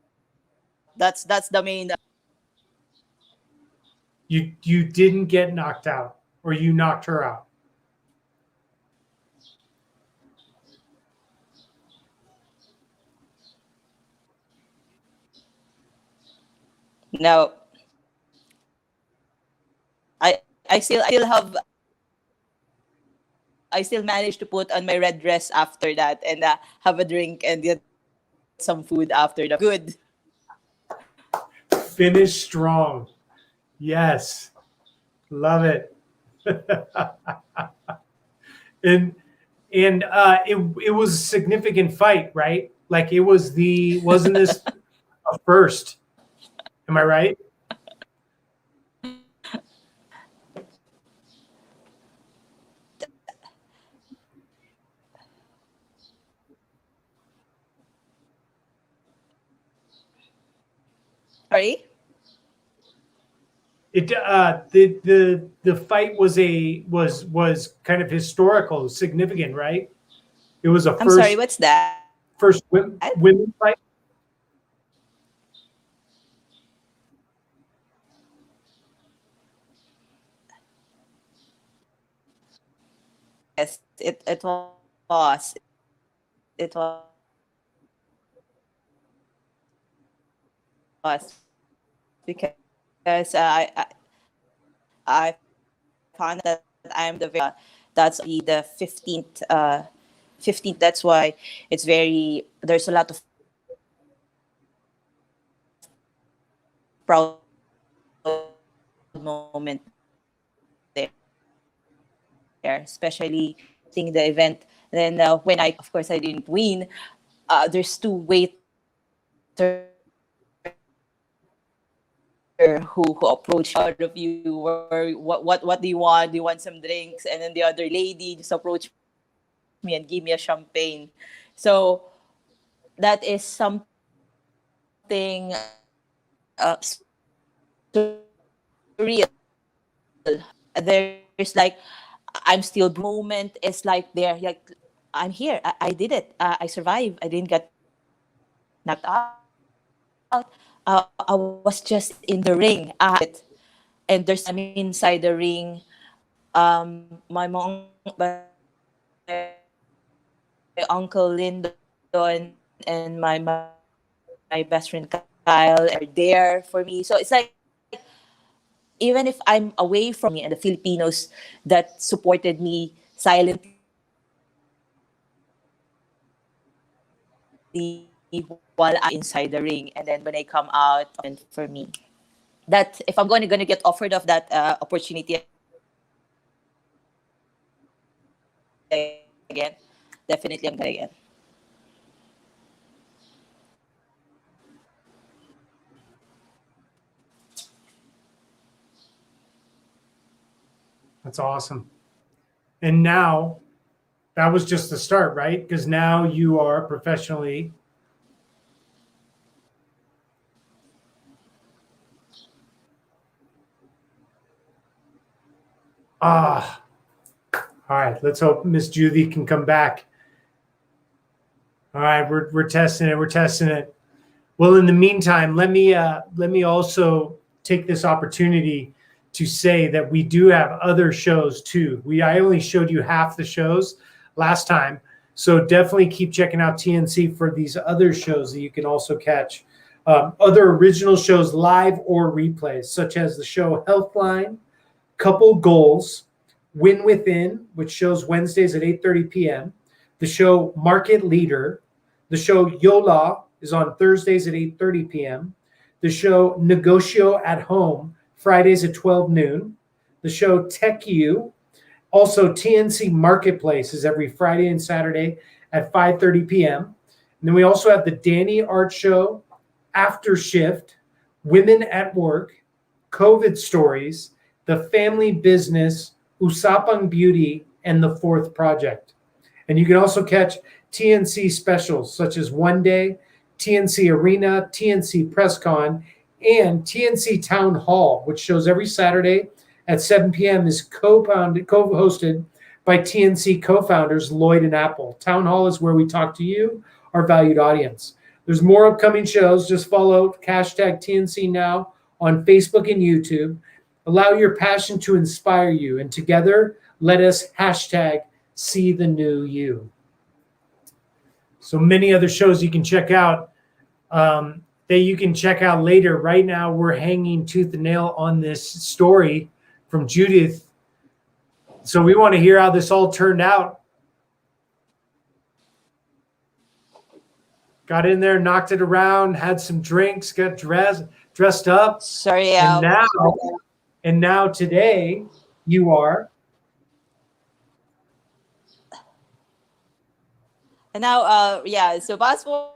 That's the main. You didn't get knocked out, or you knocked her out. No, I still have. I still managed to put on my red dress after that and have a drink and get some food after that. Good. Finish strong. Yes. Love it. and it was a significant fight, right? Like wasn't this a first? Am I right? Sorry. It the fight was kind of historical, significant, right? It was a I'm sorry. What's that? first women fight. Yes, it was. It was because I found that I'm that's the 15th 15th. That's why it's very there's a lot of proud moment there, especially seeing the event. Then when of course I didn't win. There's two waiters who approach out of you. What do you want? Do you want some drinks? And then the other lady just approached me and give me a champagne. So that is something surreal. There's like I'm still moment is like there like I'm here. I did it. I survived. I didn't get knocked out. I was just in the ring. And there's I'm inside the ring. My mom, my uncle Lyndon, and my best friend are there for me. So it's like, even if I'm away from me and the Filipinos that supported me silently while I'm inside the ring, and then when I come out, and for me, that if I'm going to get offered of that opportunity again, definitely I'm gonna again. That's awesome. And now that was just the start, right? Because now you are professionally. Ah, all right. Let's hope Miss Judy can come back. All right, we're testing it. We're testing it. Well, in the meantime, let me also take this opportunity to say that we do have other shows too. I only showed you half the shows last time, so definitely keep checking out TNC for these other shows that you can also catch. Other original shows, live or replays, such as the show Healthline, Couple Goals, Win Within, which shows Wednesdays at 8:30 p.m. The show Market Leader, the show Yola is on Thursdays at 8:30 p.m. The show Negotio at Home, Fridays at 12 noon. The show Tech You, also TNC Marketplace, is every Friday and Saturday at 5:30 p.m. And then we also have the Danny Art Show, After Shift, Women at Work, COVID Stories, The Family Business, Usapang Beauty, and The Fourth Project. And you can also catch TNC specials such as One Day, TNC Arena, TNC PressCon, and TNC Town Hall, which shows every Saturday at 7 p.m. is co-hosted by TNC co-founders Lloyd and Apple. Town Hall is where we talk to you, our valued audience. There's more upcoming shows. Just follow hashtag TNC Now on Facebook and YouTube. Allow your passion to inspire you, and together, let us hashtag See the New You. So many other shows you can check out that you can check out later. Right now, we're hanging tooth and nail on this story from Judith. So we want to hear how this all turned out. Got in there, knocked it around, had some drinks, got dressed up. Sorry, and now today you are. And now, so fast forward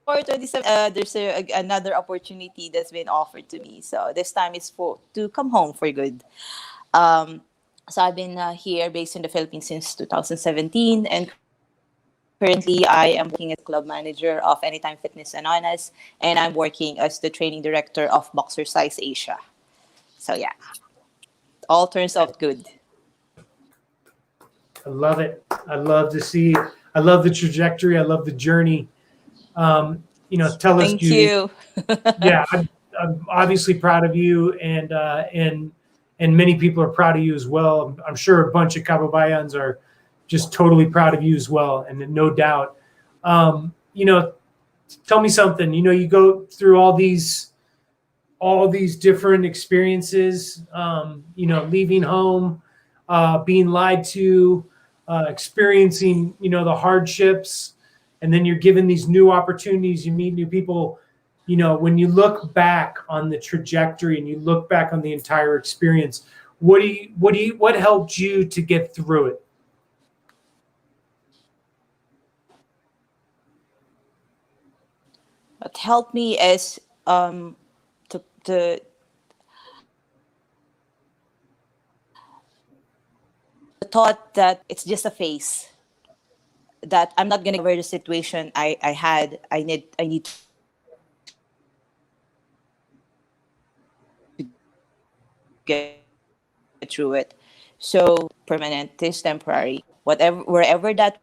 27, there's another opportunity that's been offered to me. So this time is to come home for good. So I've been here based in the Philippines since 2017, and currently I am working as club manager of Anytime Fitness Anonas, and I'm working as the training director of Boxercise Asia. So yeah, all turns out good. I love it. I love to see. I love the trajectory. I love the journey. Tell us, Thank Judy. you. Yeah, I'm obviously proud of you, and many people are proud of you as well. I'm sure a bunch of Kababayans are just totally proud of you as well, and no doubt. Tell me something. You go through all these different experiences. Leaving home, being lied to, experiencing the hardships, and then you're given these new opportunities. You meet new people. When you look back on the trajectory and you look back on the entire experience, what helped you to get through it? What helped me is to the thought that it's just a phase, that I'm not gonna cover the situation I had. I need to get through it. So permanent is temporary. Wherever that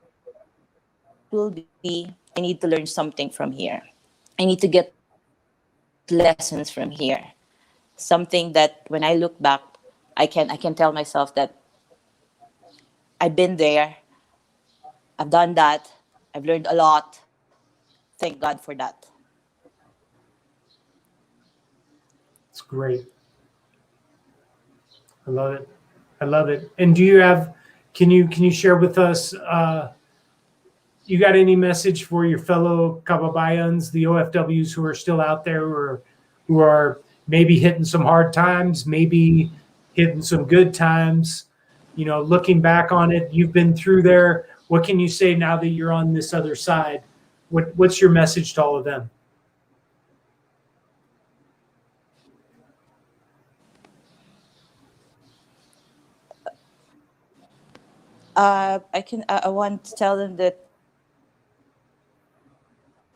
will be, I need to learn something from here. I need to get lessons from here. Something that when I look back, I can tell myself that I've been there, I've done that, I've learned a lot. Thank God for that. It's great. I love it. I love it. And do you have? Can you share with us? You got any message for your fellow kababayans, the OFWs who are still out there, or who are maybe hitting some hard times, maybe hitting some good times? You know, looking back on it, you've been through there. What can you say now that you're on this other side? What's your message to all of them? I want to tell them that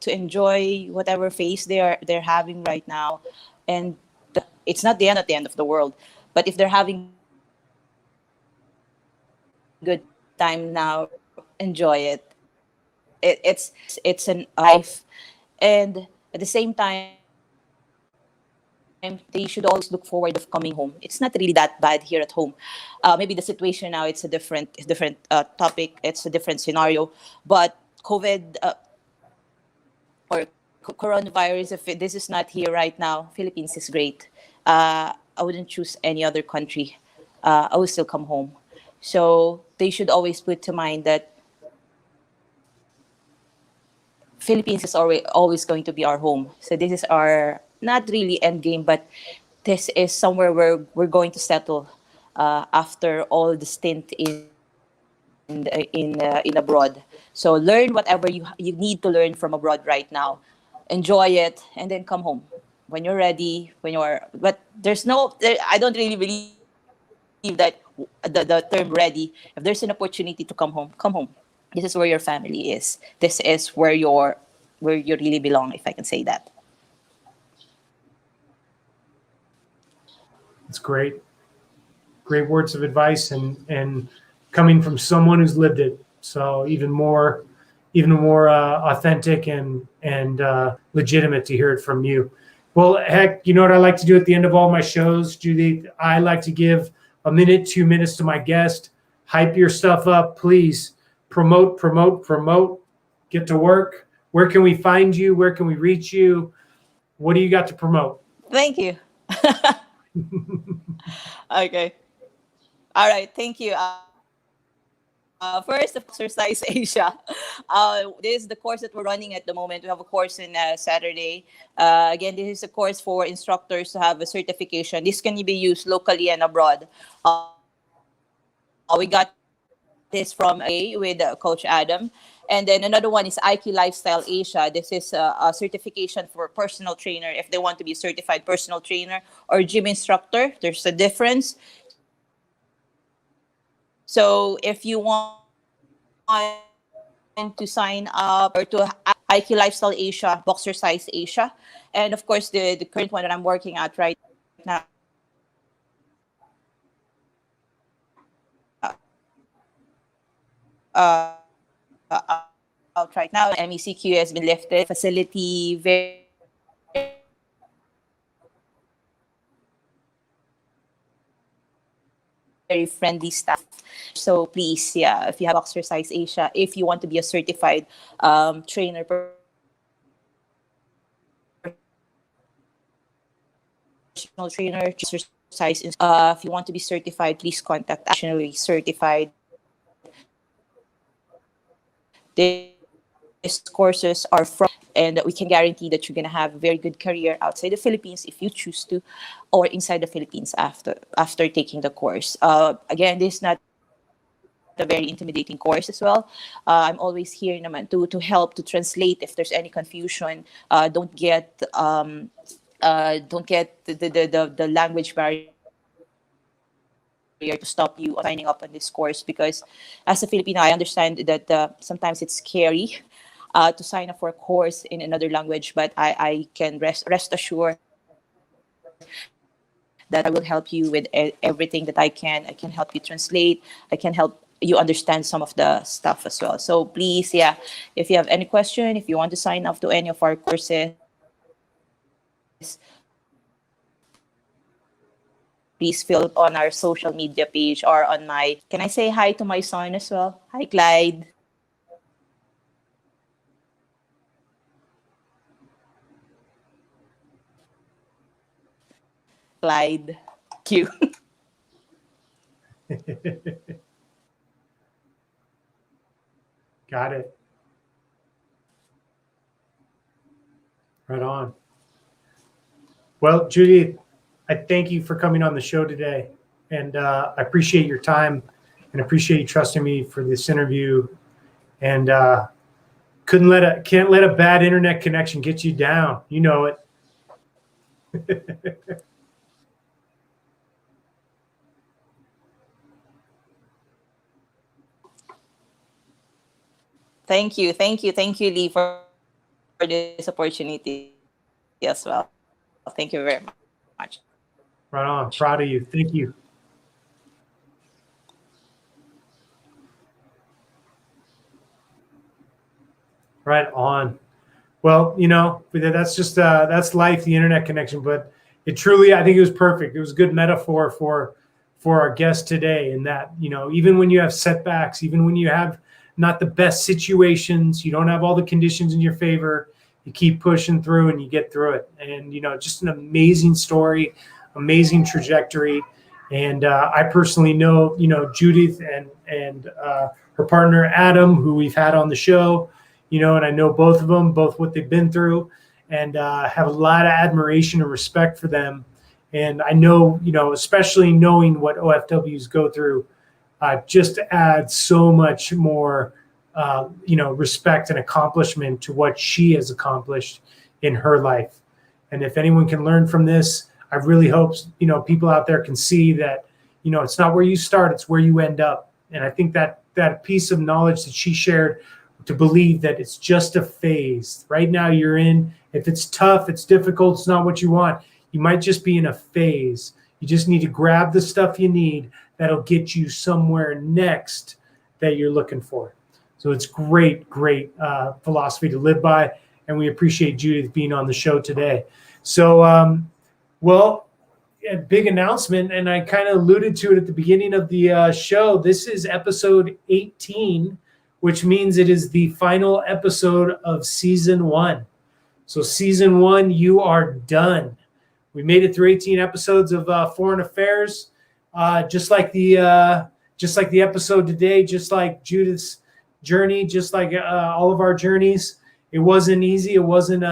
to enjoy whatever phase they're having right now, and it's not the end of the world. But if they're having good time now, enjoy it. It's an life, and at the same time, they should always look forward of coming home. It's not really that bad here at home. Maybe the situation now, it's a different topic. It's a different scenario, but COVID or coronavirus, if this is not here right now, Philippines is great. I wouldn't choose any other country. I would still come home. So they should always put to mind that Philippines is always going to be our home. So this is our not really end game, but this is somewhere where we're going to settle after all the stint in abroad. So learn whatever you need to learn from abroad right now. Enjoy it, and then come home when you're ready. But there's no. I don't really believe that the term ready. If there's an opportunity to come home, come home. This is where your family is. This is where you really belong, if I can say that. It's great. Great words of advice, and coming from someone who's lived it. So even more authentic and legitimate to hear it from you. Well, heck, you know what I like to do at the end of all my shows, Judith? I like to give a minute, 2 minutes to my guest. Hype your stuff up, please. Promote. Get to work. Where can we find you? Where can we reach you? What do you got to promote? Thank you. Okay. All right. Thank you. First, of Boxercise Asia. This is the course that we're running at the moment. We have a course in Saturday. Again, this is a course for instructors to have a certification. This can be used locally and abroad. We got this from with Coach Adam. And then another one is IQ Lifestyle Asia. This is a certification for personal trainer if they want to be a certified personal trainer or gym instructor. There's a difference. So if you want to sign up or to IQ Lifestyle Asia, Boxercise Asia, and of course the current one that I'm working at right now, out right now, MECQ has been lifted. Facility very friendly staff. So please, yeah, if you have Boxercise Asia, if you want to be a certified trainer, personal trainer, exercise, if you want to be certified, please contact Nationally Certified. These courses are from, and we can guarantee that you're going to have a very good career outside the Philippines if you choose to, or inside the Philippines after taking the course. Again, this is not a very intimidating course as well. I'm always here naman to help to translate if there's any confusion. Don't get the language barrier to stop you signing up on this course, because as a Filipino, I understand that sometimes it's scary to sign up for a course in another language, but I can rest assured that I will help you with everything that I can. I can help you translate. I can help you understand some of the stuff as well. So please, yeah, if you have any question, if you want to sign up to any of our courses, please fill on our social media page or on my. Can I say hi to my son as well? Hi, Clyde. Clyde Q. Got it. Right on. Well, Judy, I thank you for coming on the show today. And I appreciate your time and appreciate you trusting me for this interview. And can't let a bad internet connection get you down. You know it. Thank you, Lee, for this opportunity as well. Thank you very much. Right on. Proud of you. Thank you. Right on. Well, you know, that's just that's life, the internet connection. But it truly, I think it was perfect. It was a good metaphor for our guest today. In that, you know, even when you have setbacks, even when you have not the best situations, you don't have all the conditions in your favor, you keep pushing through and you get through it. And, you know, just an amazing story, amazing trajectory. And I personally know, you know, Judith and her partner, Adam, who we've had on the show, you know, and I know both of them, both what they've been through, and have a lot of admiration and respect for them. And I know, you know, especially knowing what OFWs go through, just adds so much more, you know, respect and accomplishment to what she has accomplished in her life. And if anyone can learn from this, I really hope, you know, people out there can see that, you know, it's not where you start, it's where you end up. And I think that piece of knowledge that she shared, to believe that it's just a phase. Right now you're in, if it's tough, it's difficult, it's not what you want, you might just be in a phase. You just need to grab the stuff you need that'll get you somewhere next that you're looking for. So it's great philosophy to live by. And we appreciate Judith being on the show today. So, well, a big announcement, and I kind of alluded to it at the beginning of the show. This is episode 18, which means it is the final episode of season 1. So season 1, you are done. We made it through 18 episodes of Foreign Affairs, just like the episode today, just like Judith's journey, just like all of our journeys. It wasn't easy. It wasn't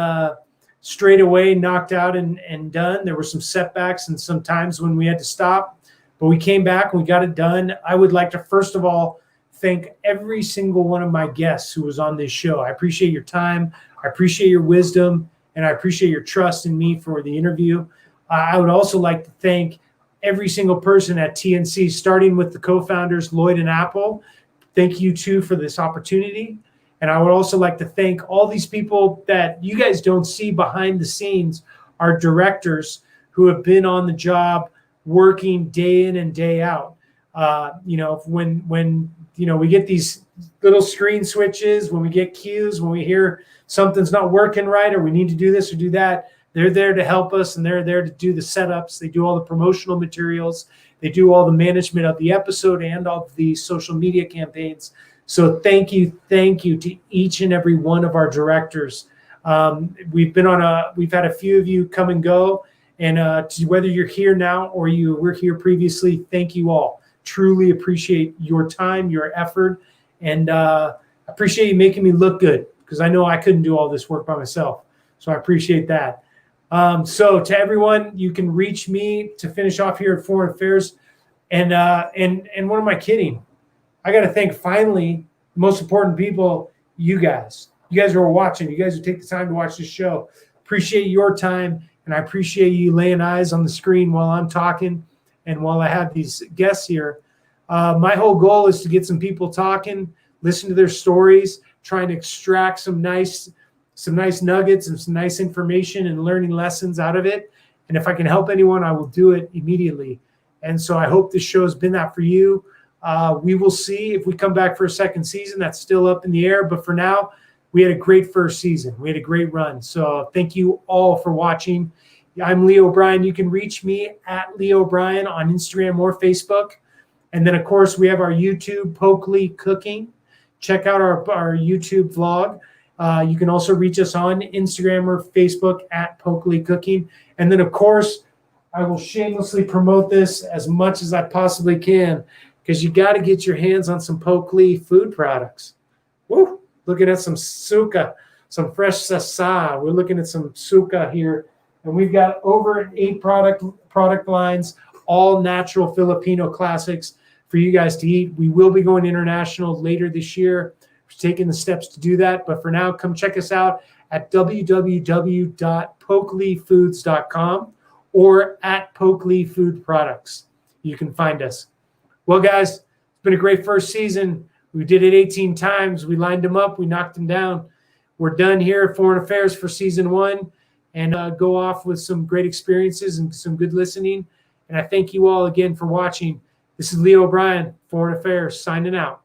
straight away knocked out and done. There were some setbacks and some times when we had to stop, but we came back and we got it done. I would like to, first of all, thank every single one of my guests who was on this show. I appreciate your time. I appreciate your wisdom, and I appreciate your trust in me for the interview. I would also like to thank every single person at TNC, starting with the co-founders, Lloyd and Apple. Thank you, too, for this opportunity. And I would also like to thank all these people that you guys don't see behind the scenes, our directors who have been on the job working day in and day out. You know, when you know, we get these little screen switches, when we get cues, when we hear something's not working right, or we need to do this or do that, they're there to help us, and they're there to do the setups. They do all the promotional materials. They do all the management of the episode and of the social media campaigns. So thank you to each and every one of our directors. We've had a few of you come and go, and whether you're here now or you were here previously, thank you all. Truly appreciate your time, your effort, and appreciate you making me look good, because I know I couldn't do all this work by myself. So I appreciate that. So to everyone, you can reach me to finish off here at Foreign Affairs. And what am I kidding? I got to thank, finally, the most important people, you guys. You guys who are watching. You guys who take the time to watch this show. Appreciate your time, and I appreciate you laying eyes on the screen while I'm talking and while I have these guests here. My whole goal is to get some people talking, listen to their stories, trying to extract some nice nuggets and some nice information and learning lessons out of it. And if I can help anyone, I will do it immediately. And so I hope this show has been that for you. We will see if we come back for a second season. That's still up in the air. But for now, we had a great first season. We had a great run. So thank you all for watching. I'm Lee O'Brien. You can reach me at Lee O'Brien on Instagram or Facebook. And then, of course, we have our YouTube, Pokley Cooking. Check out our YouTube vlog. You can also reach us on Instagram or Facebook at Pokley Cooking. And then, of course, I will shamelessly promote this as much as I possibly can because you got to get your hands on some Pokely food products. Woo! Looking at some suka, some fresh sasa. We're looking at some suka here, and we've got over 8 product lines, all natural Filipino classics for you guys to eat. We will be going international later this year. We're taking the steps to do that, but for now, come check us out at www.pokelyfoods.com or at Pokely Food Products. You can find us. Well, guys, it's been a great first season. We did it 18 times. We lined them up. We knocked them down. We're done here at Foreign Affairs for season 1 and go off with some great experiences and some good listening. And I thank you all again for watching. This is Leo O'Brien, Foreign Affairs, signing out.